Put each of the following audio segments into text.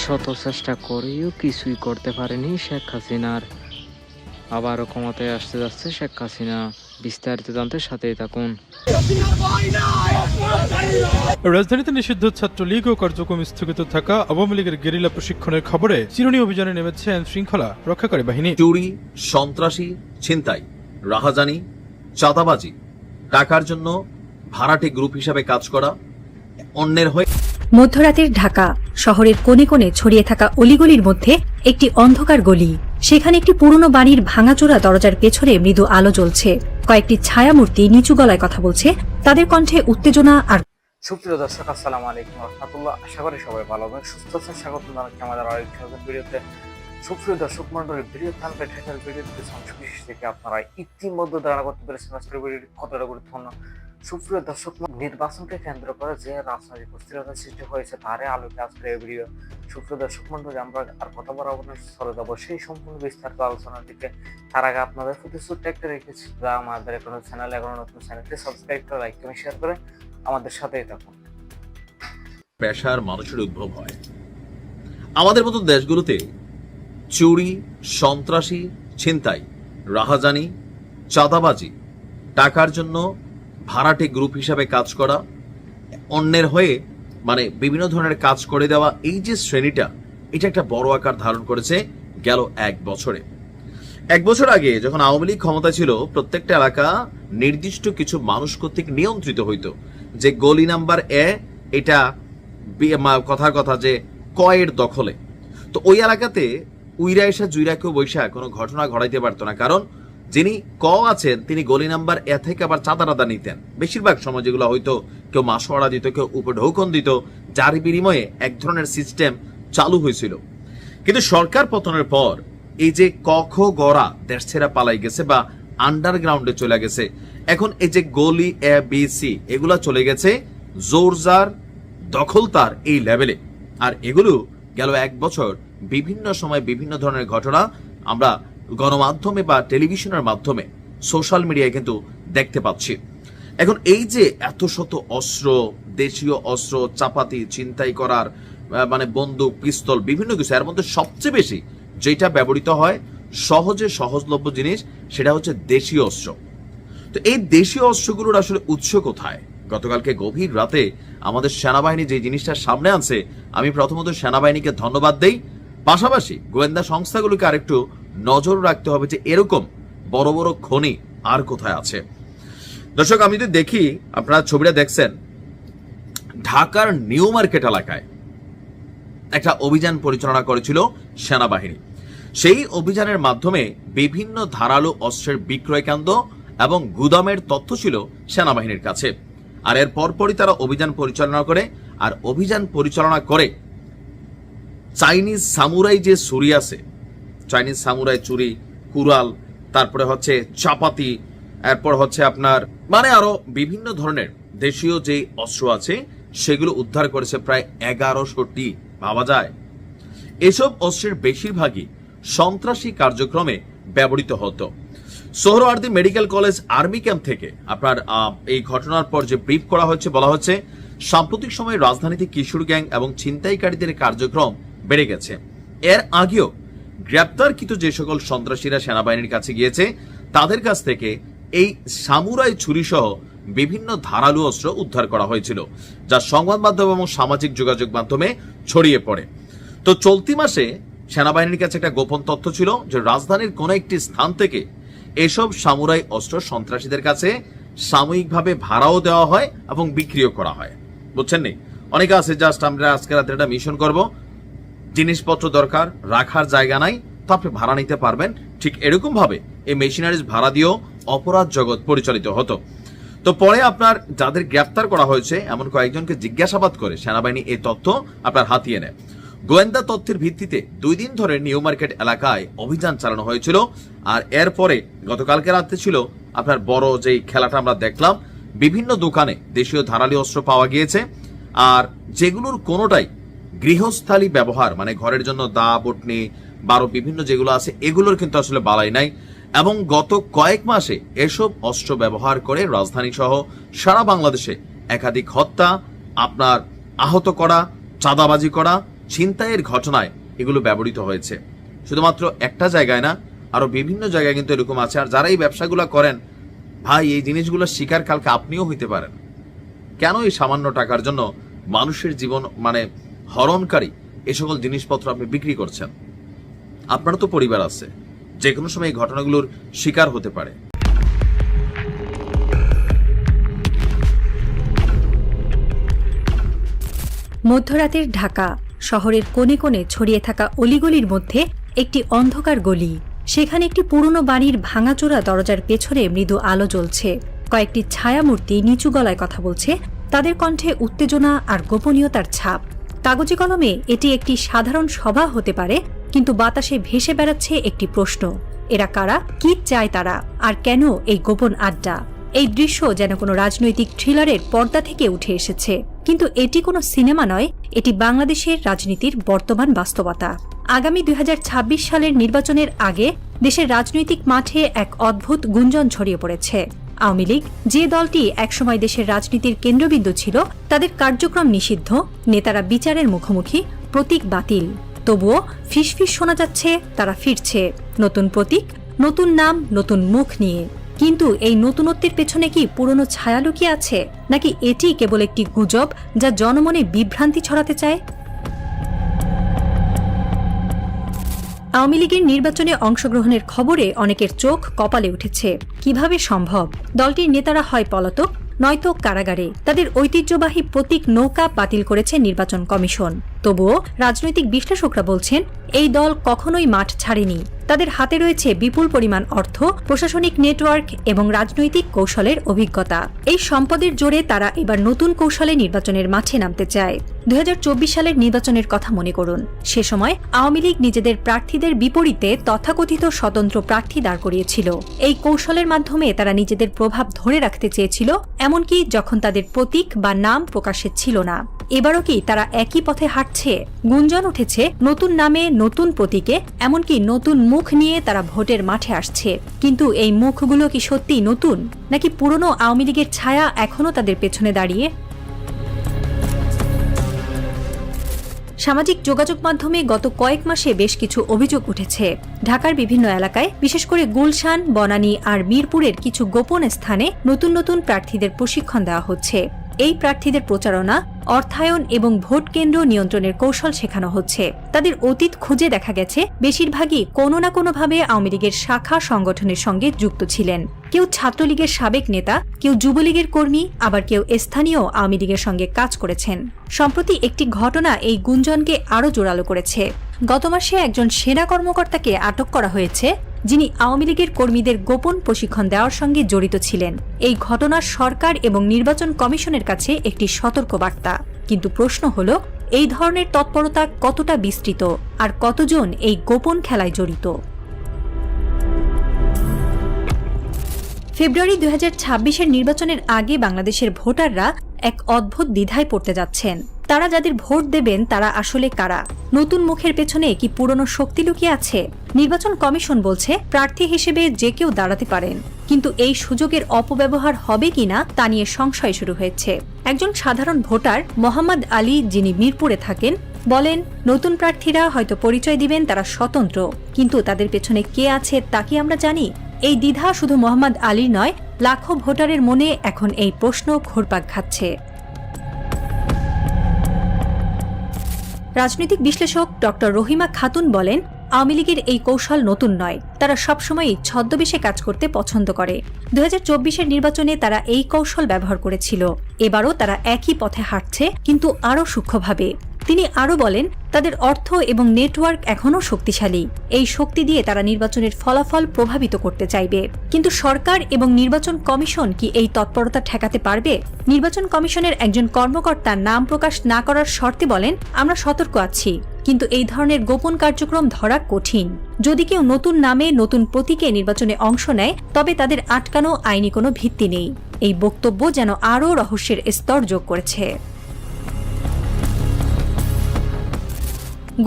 শত চেষ্টা করেও কিছুই করতে পারেনি শেখ হাসিনার। আবারও ক্ষমতায় আসতে যাচ্ছে শেখ হাসিনা। বিস্তারিত জানতে সাথেই থাকুন। রাজধানীতে নিষিদ্ধ ছাত্রলীগ ও কার্যক্রম স্থগিত থাকা আওয়ামী লীগের গেরিলা প্রশিক্ষণের খবরে চিরুনি অভিযানে নেমেছে আইন শৃঙ্খলা রক্ষাকারী বাহিনী। চুরি, সন্ত্রাসী, ছিনতাই, রাহাজানি, চাঁদাবাজি, টাকার জন্য ভাড়াটে গ্রুপ হিসাবে কাজ করা, অন্যের হয়ে মধ্যরাতের ঢাকা শহরের কোণে কোণে ছড়িয়ে থাকা অলিগলির মধ্যে একটি অন্ধকার গলি। সেখানে একটি পুরনো বাড়ির ভাঙাচোরা দরজার পেছনে মৃদু আলো জ্বলছে। কয়েকটি ছায়ামূর্তি নিচু গলায় কথা বলছে, তাদের কণ্ঠে উত্তেজনা আর। সুপ্রিয় দর্শক, আসসালামু আলাইকুম রহমতুল্লাহ। আশা করি সবাই ভালো আছেন, সুস্থ আছেন। স্বাগত জানাচ্ছি আমাদের আরেকটি নতুন ভিডিওতে। সুপ্রিয় দর্শক মন্ডলী, ভিডিও থাকবে টাইটেল ভিডিওতে অংশ বিশেষ থেকে আপনারা ইতিমধ্যে ধারণা করতে পেরেছেন আজকের ভিডিওটি কতটা গুরুত্বপূর্ণ। সুপ্রিয় দর্শক, নির্বাচনকে কেন্দ্র করে যে রাজনৈতিক অস্থিরতা সৃষ্টি হয়েছে তারই আলোকে আজকের এই ভিডিও। সুপ্রিয় দর্শক মন্ডলী, আমরা আর কথা বলার চলে যাবো সেই সম্পূর্ণ বিস্তারিত আলোচনার দিকে। তার আগে আপনাদের প্রতি ছোট্ট একটা রেখেছি, যা আমাদের এখনো চ্যানেল এখনো নতুন চ্যানেলটি সাবস্ক্রাইব করে লাইক করে শেয়ার করে আমাদের সাথেই থাকুন। পেশার মানুষের উদ্ভব হয়। আমাদের মতো দেশগুলোতে চুরি, সন্ত্রাসী, ছিনতাই, রাহাজানি, চাঁদাবাজি, টাকার জন্য ভাড়াটে গ্রুপ হিসাবে কাজ করা, অন্যের হয়ে বিভিন্ন ধরনের কাজ করে দেওয়া, এই যে শ্রেণীটা, এটা একটা বড় আকার ধারণ করেছে গেল এক বছরে। এক বছর আগে যখন আওয়ামী লীগ ক্ষমতা ছিল, প্রত্যেকটা এলাকা নির্দিষ্ট কিছু মানুষ কর্তৃক নিয়ন্ত্রিত হইতো। যে গলি নাম্বার এটা কথার কথা যে কয়ের দখলে, তো ওই এলাকাতে উইরা এসা জুইরা কেউ বৈশা কোনো ঘটনা ঘটাইতে পারতো না, কারণ যিনি আছেন তিনি গলি নাম্বার থেকে আবার চাঁদা টাদা নিতেন। বেশিরভাগ সময় যেগুলো হয়তো কেউ মাসোয়ারা দিত, কেউ উপঢৌকন দিত, যার বিনিময়ে এক ধরনের সিস্টেম চালু হয়েছিল। কিন্তু সরকার পতনের পর এই যে গড়া দেশ ছেড়া পালাই গেছে বা আন্ডারগ্রাউন্ডে চলে গেছে। এখন এই যে গলি ABC এগুলা চলে গেছে জোরজার দখলদার এই লেভেলে। আর এগুলো গেল এক বছর বিভিন্ন সময় বিভিন্ন ধরনের ঘটনা আমরা গণমাধ্যমে বা টেলিভিশনের মাধ্যমে সোশ্যাল মিডিয়ায় কিন্তু দেখতে পাচ্ছি। এখন এই যে এত শত অস্ত্র, দেশীয় অস্ত্র, চাপাতি, ছিনতাই করার বন্দুক, পিস্তল, বিভিন্ন কিছু, এর মধ্যে সবচেয়ে বেশি যেটা ব্যবহৃত হয় সহজে সহজলভ্য জিনিস, সেটা হচ্ছে দেশীয় অস্ত্র। তো এই দেশীয় অস্ত্রগুলোর আসলে উৎস কোথায়? গতকালকে গভীর রাতে আমাদের সেনাবাহিনী যে জিনিসটা সামনে আনছে, আমি প্রথমত সেনাবাহিনীকে ধন্যবাদ দেই। পাশাপাশি গোয়েন্দা সংস্থাগুলোকে আরেকটু নজর রাখতে হবে যে এরকম বড় বড় খনি আর কোথায় আছে। দর্শক, আমি যদি দেখি, আপনারা ছবিটা দেখছেন, ঢাকার নিউ মার্কেট এলাকায় একটা অভিযান পরিচালনা করেছিল সেনাবাহিনী। সেই অভিযানের মাধ্যমে বিভিন্ন ধারালো অস্ত্রের বিক্রয় কেন্দ্র এবং গুদামের তথ্য ছিল সেনাবাহিনীর কাছে। আর এর পরপরই তারা অভিযান পরিচালনা করে চাইনিজ সামুরাই যে ছুরি আছে, চাইনিজ সামুরাই ছুরি, কুড়াল, তারপরে হচ্ছে চাপাতি, এরপর হচ্ছে আপনার আরো বিভিন্ন ধরনের দেশীয় যে অস্ত্র আছে সেগুলো উদ্ধার করেছে প্রায় 1100টি। ভাবা যায়, এসব অস্ত্রের বেশিরভাগই সন্ত্রাসী কার্যক্রমে ব্যবহৃত হতো। Suhrawardy medical college army camp থেকে আপনার এই ঘটনার পর যে ব্রিফ করা হচ্ছে, বলা হচ্ছে সাম্প্রতিক সময়ে রাজধানীতে কিশোর গ্যাং এবং ছিনতাইকারীদের কার্যক্রম বেড়ে গেছে। এর আগেও গ্রেপ্তারকৃত যে সকল সন্ত্রাসীরা সেনাবাহিনীর কাছে গিয়েছে, তাদের কাছ থেকে এই সামুরাই ছুরি সহ বিভিন্ন ধারালো অস্ত্র উদ্ধার করা হয়েছিল, যা সংবাদ মাধ্যম এবং সামাজিক যোগাযোগ মাধ্যমে ছড়িয়ে পড়ে। তো চলতি মাসে সেনাবাহিনীর কাছে একটা গোপন তথ্য ছিল যে রাজধানীর কোন একটি স্থান থেকে এসব সামুরাই অস্ত্র সন্ত্রাসীদের কাছে সাময়িকভাবে ভাড়াও দেওয়া হয় এবং বিক্রিও করা হয়। বুঝছেন নি? অনেকে আছে জাস্ট আমরা আজকে রাতে একটা মিশন করব, জিনিসপত্র দরকার, রাখার জায়গা নাই, তো আপনি ভাড়া নিতে পারবেন। ঠিক এরকম ভাবে এই মেশিনারিজ ভাড়া দিয়েও অপরাধ জগৎ পরিচালিত হতো। তো পরে আপনার যাদের গ্রেফতার করা হয়েছে এমন কয়েকজনকে জিজ্ঞাসাবাদ করে সেনাবাহিনী এই তথ্য আপনার হাতিয়ে নেয়। গোয়েন্দা তথ্যের ভিত্তিতে 2 দিন ধরে নিউ মার্কেট এলাকায় অভিযান চালানো হয়েছিল। আর এরপরে গতকালকে রাতে ছিল আপনার বড় যেই খেলাটা আমরা দেখলাম, বিভিন্ন দোকানে দেশীয় ধারালো অস্ত্র পাওয়া গিয়েছে। আর যেগুলোর কোনোটাই গৃহস্থালী ব্যবহার, ঘরের জন্য দা, বটনি, বিভিন্ন যেগুলো আছে, এগুলোর কিন্তু আসলে বালাই নাই। এবং গত কয়েক মাসে এসব অস্ত্র ব্যবহার করে রাজধানী সহ সারা বাংলাদেশে একাধিক হত্যা, আপনার আহত করা, চাঁদাবাজি করা ছিনতাইয়ের ঘটনায় এগুলো ব্যবহৃত হয়েছে। শুধুমাত্র একটা জায়গায় না, আরো বিভিন্ন জায়গায় কিন্তু এরকম আছে। আর যারা এই ব্যবসাগুলো করেন, ভাই এই জিনিসগুলো শিকার কালকে আপনিও হইতে পারেন। কেন এই সামান্য টাকার জন্য মানুষের জীবন হরণকারী এ সকল জিনিসপত্র আপনি বিক্রি করছেন? আপনারও তো পরিবার আছে, যে কোনো সময় এই ঘটনাগুলোর শিকার হতে পারে। মধ্যরাতের ঢাকা শহরের কোণে কোণে ছড়িয়ে থাকা অলিগলির মধ্যে একটি অন্ধকার গলি। সেখানে একটি পুরনো বাড়ির ভাঙাচোরা দরজার পেছনে মৃদু আলো জ্বলছে। কয়েকটি ছায়ামূর্তি নিচু গলায় কথা বলছে, তাদের কণ্ঠে উত্তেজনা আর গোপনীয়তার ছাপ। কাগজে কলমে এটি একটি সাধারণ সভা হতে পারে, কিন্তু বাতাসে ভেসে বেড়াচ্ছে একটি প্রশ্ন। এরা কারা, কি চায় তারা, আর কেন এই গোপন আড্ডা? এই দৃশ্য যেন কোনো রাজনৈতিক থ্রিলারের পর্দা থেকে উঠে এসেছে, কিন্তু এটি কোনো সিনেমা নয়, এটি বাংলাদেশের রাজনীতির বর্তমান বাস্তবতা। আগামী 2026 সালের নির্বাচনের আগে দেশের রাজনৈতিক মাঠে এক অদ্ভুত গুঞ্জন ছড়িয়ে পড়েছে। আওয়ামী লীগ, যে দলটি একসময় দেশের রাজনীতির কেন্দ্রবিন্দু ছিল, তাদের কার্যক্রম নিষিদ্ধ, নেতারা বিচারের মুখোমুখি, প্রতীক বাতিল। তবুও ফিসফিস শোনা যাচ্ছে তারা ফিরছে, নতুন প্রতীক, নতুন নাম, নতুন মুখ নিয়ে। কিন্তু এই নতুনত্বের পেছনে কি পুরনো ছায়া লুকিয়ে আছে, নাকি এটি কেবল একটি গুজব যা জনমনে বিভ্রান্তি ছড়াতে চায়? আওয়ামী লীগের নির্বাচনে অংশগ্রহণের খবরে অনেকের চোখ কপালে উঠেছে। কিভাবে সম্ভব? দলটির নেতারা হয় পলাতক, নয়তো কারাগারে। তাদের ঐতিহ্যবাহী প্রতীক নৌকা বাতিল করেছে নির্বাচন কমিশন। তবুও রাজনৈতিক বিশ্লেষকরা বলছেন এই দল কখনোই মাঠ ছাড়েনি। তাদের হাতে রয়েছে বিপুল পরিমাণ অর্থ, প্রশাসনিক নেটওয়ার্ক এবং রাজনৈতিক কৌশলের অভিজ্ঞতা। এই সম্পদের জোরে তারা এবার নতুন কৌশলে নির্বাচনের মাঠে নামতে চায়। 2024 সালের নির্বাচনের কথা মনে করুন। সে সময় আওয়ামী লীগ নিজেদের প্রার্থীদের বিপরীতে তথাকথিত স্বতন্ত্র প্রার্থী দাঁড় করিয়েছিল। এই কৌশলের মাধ্যমে তারা নিজেদের প্রভাব ধরে রাখতে চেয়েছিল, এমনকি যখন তাদের প্রতীক বা নাম প্রকাশে ছিল না। এবারও কি তারা একই পথে হাঁটছে? গুঞ্জন উঠেছে নতুন নামে, নতুন প্রতীকে, এমনকি নতুন মুখ নিয়ে তারা ভোটের মাঠে আসছে। কিন্তু এই মুখগুলো কি সত্যিই নতুন, নাকি পুরনো আওয়ামী লীগের ছায়া এখনো তাদের পেছনে দাঁড়িয়ে? সামাজিক যোগাযোগ মাধ্যমে গত কয়েক মাসে বেশ কিছু অভিযোগ উঠেছে। ঢাকার বিভিন্ন এলাকায়, বিশেষ করে গুলশান, বনানী আর মিরপুরের কিছু গোপন স্থানে নতুন নতুন প্রার্থীদের প্রশিক্ষণ দেওয়া হচ্ছে। এই প্রার্থীদের প্রচারণা, অর্থায়ন এবং ভোট কেন্দ্র নিয়ন্ত্রণের কৌশল শেখানো হচ্ছে। তাদের অতীত খুঁজে দেখা গেছে বেশিরভাগই কোনো না কোনোভাবে আওয়ামী লীগের শাখা সংগঠনের সঙ্গে যুক্ত ছিলেন। কেউ ছাত্রলীগের সাবেক নেতা, কেউ যুবলীগের কর্মী, আবার কেউ স্থানীয় আওয়ামী লীগের সঙ্গে কাজ করেছেন। সম্প্রতি একটি ঘটনা এই গুঞ্জনকে আরও জোরালো করেছে। গত মাসে একজন সেনা কর্মকর্তাকে আটক করা হয়েছে, যিনি আওয়ামী লীগের কর্মীদের গোপন প্রশিক্ষণ দেওয়ার সঙ্গে জড়িত ছিলেন। এই ঘটনা সরকার এবং নির্বাচন কমিশনের কাছে একটি সতর্কবার্তা। কিন্তু প্রশ্ন হল, এই ধরনের তৎপরতা কতটা বিস্তৃত, আর কতজন এই গোপন খেলায় জড়িত? ফেব্রুয়ারি 2026-এর নির্বাচনের আগে বাংলাদেশের ভোটাররা এক অদ্ভুত দ্বিধায় পড়তে যাচ্ছেন। তারা যাদের ভোট দেবেন তারা আসলে কারা? নতুন মুখের পেছনে কি পুরনো শক্তি লুকিয়ে আছে? নির্বাচন কমিশন বলছে প্রার্থী হিসেবে যে কেউ দাঁড়াতে পারেন, কিন্তু এই সুযোগের অপব্যবহার হবে কিনা তা নিয়ে সংশয় শুরু হয়েছে। একজন সাধারণ ভোটার মোহাম্মদ আলী, যিনি মিরপুরে থাকেন, বলেন নতুন প্রার্থীরা হয়তো পরিচয় দিবেন তারা স্বতন্ত্র, কিন্তু তাদের পেছনে কে আছে তা কি আমরা জানি? এই দ্বিধা শুধু মোহাম্মদ আলীর নয়, লাখো ভোটারের মনে এখন এই প্রশ্ন ঘুরপাক খাচ্ছে। রাজনৈতিক বিশ্লেষক ডক্টর রহিমা খাতুন বলেন, আওয়ামী লীগের এই কৌশল নতুন নয়, তারা সবসময়ই ছদ্মবেশে কাজ করতে পছন্দ করে। 2024-এর নির্বাচনে তারা এই কৌশল ব্যবহার করেছিল। এবারও তারা একই পথে হাঁটছে, কিন্তু আরও সূক্ষ্মভাবে। তিনি আরও বলেন, তাদের অর্থ এবং নেটওয়ার্ক এখনও শক্তিশালী। এই শক্তি দিয়ে তারা নির্বাচনের ফলাফল প্রভাবিত করতে চাইবে। কিন্তু সরকার এবং নির্বাচন কমিশন কি এই তৎপরতা ঠেকাতে পারবে? নির্বাচন কমিশনের একজন কর্মকর্তা নাম প্রকাশ না করার শর্তে বলেন, আমরা সতর্ক আছি, কিন্তু এই ধরনের গোপন কার্যক্রম ধরা কঠিন। যদি কেউ নতুন নামে, নতুন প্রতীকে নির্বাচনে অংশ নেয়, তবে তাদের আটকানো আইনি কোনো ভিত্তি নেই। এই বক্তব্য যেন আরও রহস্যের স্তর যোগ করেছে।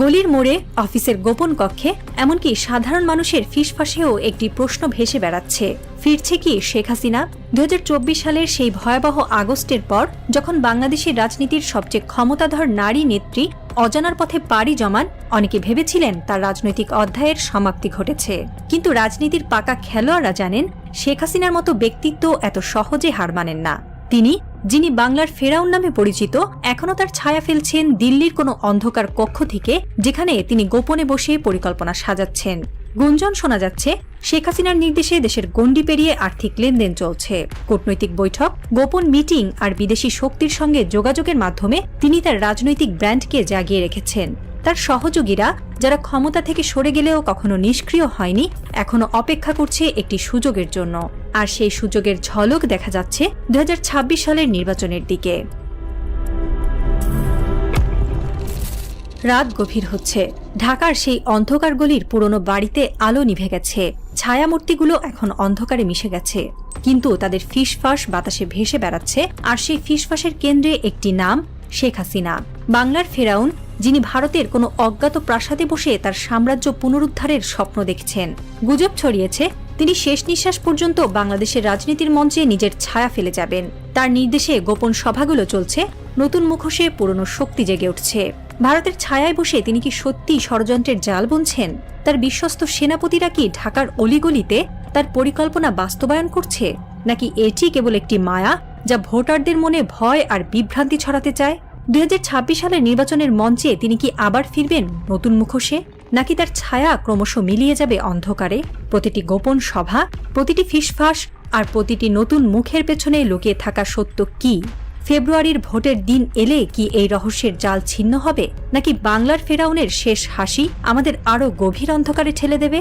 গলির মোড়ে, অফিসের গোপন কক্ষে, এমনকি সাধারণ মানুষের ফিসফাসেও একটি প্রশ্ন ভেসে বেড়াচ্ছে, ফিরছে কি শেখ হাসিনা? 2024 সালের সেই ভয়াবহ আগস্টের পর, যখন বাংলাদেশের রাজনীতির সবচেয়ে ক্ষমতাধর নারী নেত্রী অজানার পথে পাড়ি জমান অনেকে ভেবেছিলেন তার রাজনৈতিক অধ্যায়ের সমাপ্তি ঘটেছে। কিন্তু রাজনীতির পাকা খেলোয়াড়রা জানেন শেখ হাসিনার মতো ব্যক্তিত্ব এত সহজে হার মানেন না। তিনি, যিনি বাংলার ফেরাউন নামে পরিচিত, এখনও তার ছায়া ফেলছেন দিল্লির কোনো অন্ধকার কক্ষ থেকে, যেখানে তিনি গোপনে বসে পরিকল্পনা সাজাচ্ছেন। গুঞ্জন শোনা যাচ্ছে শেখ হাসিনার নির্দেশে দেশের গণ্ডি পেরিয়ে আর্থিক লেনদেন চলছে। কূটনৈতিক বৈঠক, গোপন মিটিং আর বিদেশি শক্তির সঙ্গে যোগাযোগের মাধ্যমে তিনি তার রাজনৈতিক ব্র্যান্ডকে জাগিয়ে রেখেছেন। তার সহযোগীরা, যারা ক্ষমতা থেকে সরে গেলেও কখনো নিষ্ক্রিয় হয়নি, এখনো অপেক্ষা করছে একটি সুযোগের জন্য। আর সেই সুযোগের ঝলক দেখা যাচ্ছে 2026 সালের নির্বাচনের দিকে। রাত গভীর হচ্ছে। ঢাকার সেই অন্ধকার গলির পুরনো বাড়িতে আলো নিভে গেছে। ছায়ামূর্তিগুলো এখন অন্ধকারে মিশে গেছে, কিন্তু তাদের ফিসফাস বাতাসে ভেসে বেড়াচ্ছে। আর সেই ফিসফাসের কেন্দ্রে একটি নাম, শেখ হাসিনা, বাংলার ফেরাউন, যিনি ভারতের কোনো অজ্ঞাত প্রাসাদে বসে তার সাম্রাজ্য পুনরুদ্ধারের স্বপ্ন দেখছেন। গুজব ছড়িয়েছে তিনি শেষ নিঃশ্বাস পর্যন্ত বাংলাদেশের রাজনীতির মঞ্চে নিজের ছায়া ফেলে যাবেন। তার নির্দেশে গোপন সভাগুলো চলছে, নতুন মুখোশে পুরনো শক্তি জেগে উঠছে। ভারতের ছায়ায় বসে তিনি কি সত্যি ষড়যন্ত্রের জাল বুনছেন? তার বিশ্বস্ত সেনাপতিরা কি ঢাকার অলিগলিতে তার পরিকল্পনা বাস্তবায়ন করছে, নাকি এটি কেবল একটি মায়া যা ভোটারদের মনে ভয় আর বিভ্রান্তি ছড়াতে চায়? 2026 সালের নির্বাচনের মঞ্চে তিনি কি আবার ফিরবেন নতুন মুখোশে, নাকি তার ছায়া ক্রমশ মিলিয়ে যাবে অন্ধকারে? প্রতিটি গোপন সভা, প্রতিটি ফিসফাস আর প্রতিটি নতুন মুখের পেছনে লুকিয়ে থাকা সত্য কি? ফেব্রুয়ারির ভোটের দিন এলে কি এই রহস্যের জাল ছিন্ন হবে, নাকি বাংলার ফেরাউনের শেষ হাসি আমাদের আরও গভীর অন্ধকারে ঠেলে দেবে?